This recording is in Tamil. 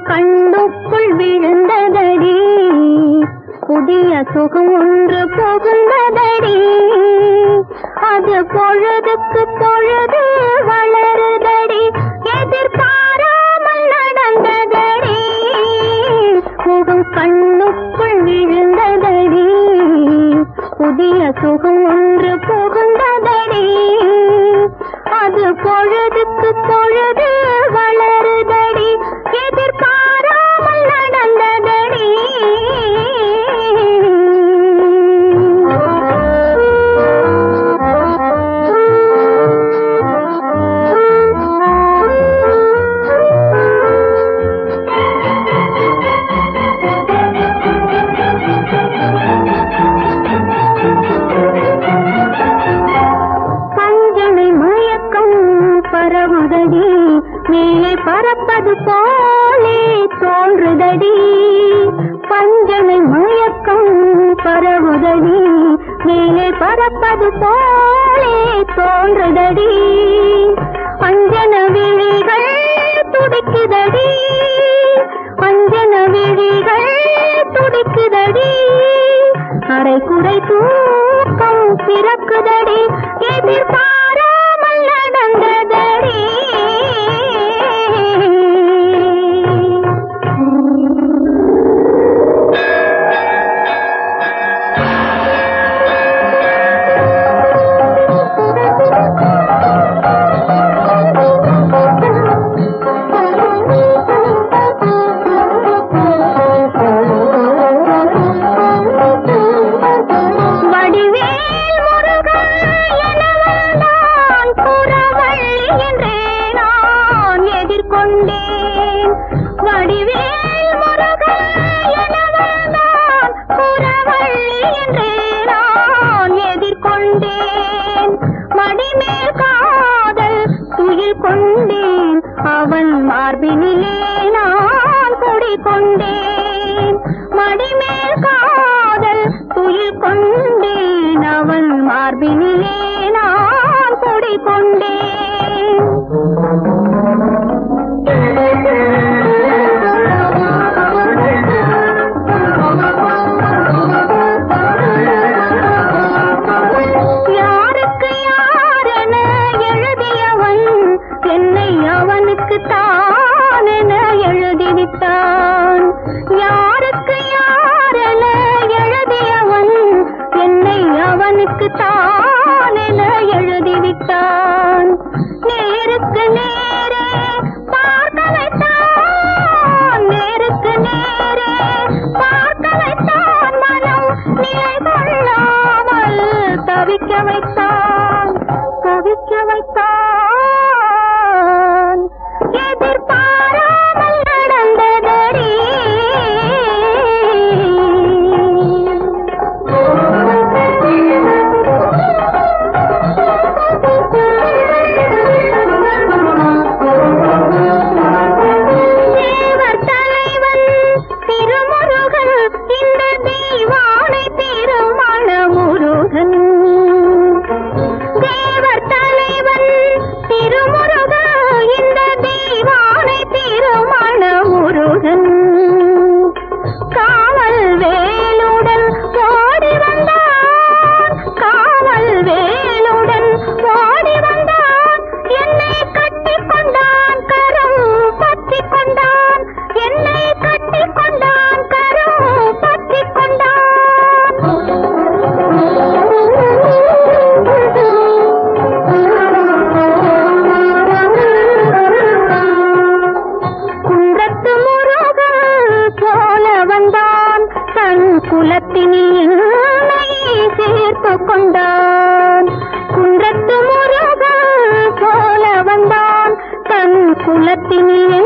கண்ணுக்குள் விழுந்ததடி, புதிய சுகம் ஒன்று புகுந்ததடி, அது பொழுதுக்கு பொழுது வளருதடி, எதிர்பாராமல் நடந்ததடி, முகம் கண்ணுக்குள் விழுந்ததடி, புதிய சுகம் ஒன்று புகுந்ததடி, அது பொழுதுக்கு பொழுது வளருதடி, எதிர்பாராமல் நடந்ததடி. பரவுதடி, மேலே பறப்பது போலே தோன்றுதடி, பஞ்சனை மயக்கம் பரவுதடி, மேலே பறப்பது போலே தோன்றுதடி, அஞ்சன விழிகள் துடிக்குதடி, அஞ்சன விழிகள் துடிக்குதடி, அரை குறை தூக்கம் பிறக்குதடி, எதிர்பாராமல் நடந்ததடி. அவன் மார்பினிலே நான் குடிகொண்டேன், மடிமேல் காதல் துயில் கொண்டேன், அவன் மார்பினிலே நான் குடிகொண்டேன். யாருக்கு யாரென எழுதியவன் என்னை அவனுக்கு தானென எழுதிவிட்டான், யாருக்கு யாரென எழுதியவன் என்னை அவனுக்கு தானென எழுதிவிட்டான், நேருக்கு நேரே பார்க்க வைத்தான், நேருக்கு நேரே பார்க்க வைத்தான், மனம் நிலை கொள்ளாமல் தவிக்க வைத்தான், தவிக்க வைத்தான், எதிர்பாராமல் நடந்ததடி. குலத்தினில் என்னை சேர்த்து கொண்டான். குன்றத்து முருகன் போல வந்தான், தன் குலத்தினில்